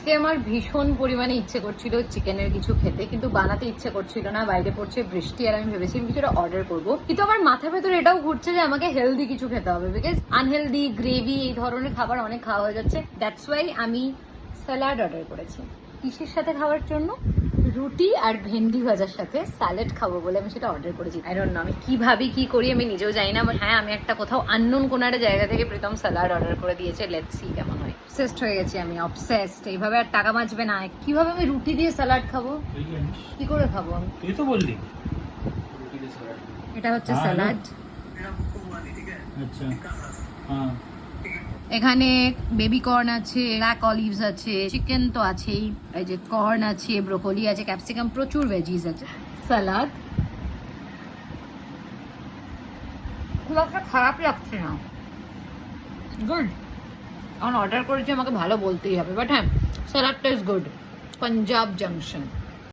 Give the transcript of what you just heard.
আজকে আমার ভীষণ পরিমাণে ইচ্ছে করছিল চিকেনের কিছু খেতে, কিন্তু বানাতে ইচ্ছে করছিল না। বাইরে পড়ছে বৃষ্টি আর আমি ভেবেছিলাম কিছুটা অর্ডার করবো, কিন্তু আমার মাথার ভেতরে এটাও ঘুরছে যে আমাকে হেলদি কিছু খেতে হবে, বিকজ আনহেলদি গ্রেভি এই ধরনের খাবার অনেক খাওয়া হয়ে যাচ্ছে। দ্যাটস ওয়াই আমি স্যালাড অর্ডার করেছি। কিসের সাথে খাওয়ার জন্য? রুটি আর ভেন্ডি ভাজার সাথে স্যালাড খাবো বলে আমি সেটা অর্ডার করেছি। আই ডোন্ট নো আমি কি ভাবি কি করি আমি নিজেও জানি না। হ্যাঁ, আমি একটা কোথাও আননোন কোনো একটা জায়গা থেকে প্রীতম স্যালাড অর্ডার করে দিয়েছে। লেটস সি কেমন হয়। অবসেসড হয়ে গেছি আমি, অবসেসড। এইভাবে আর টাকা বাঁচবে না। কিভাবে আমি রুটি দিয়ে স্যালাড খাবো? কি করে খাবো আমি? তুই তো বললি এটা হচ্ছে স্যালাড। আচ্ছা, হ্যাঁ। এখানে বেবি কর্ন আছে, ব্ল্যাক অলিভস আছে, চিকেন তো আছেই, এই যে কর্ন আছে, ব্রোকলি আছে, ক্যাপসিকাম, প্রচুর ভেজিস আছে। স্যালাড খুব একটা খারাপ লাগছে না, গুড। এখন অর্ডার করেছি, আমাকে ভালো বলতেই হবে, বাট হ্যাঁ স্যালাডটা ইজ গুড। পাঞ্জাব জংশন।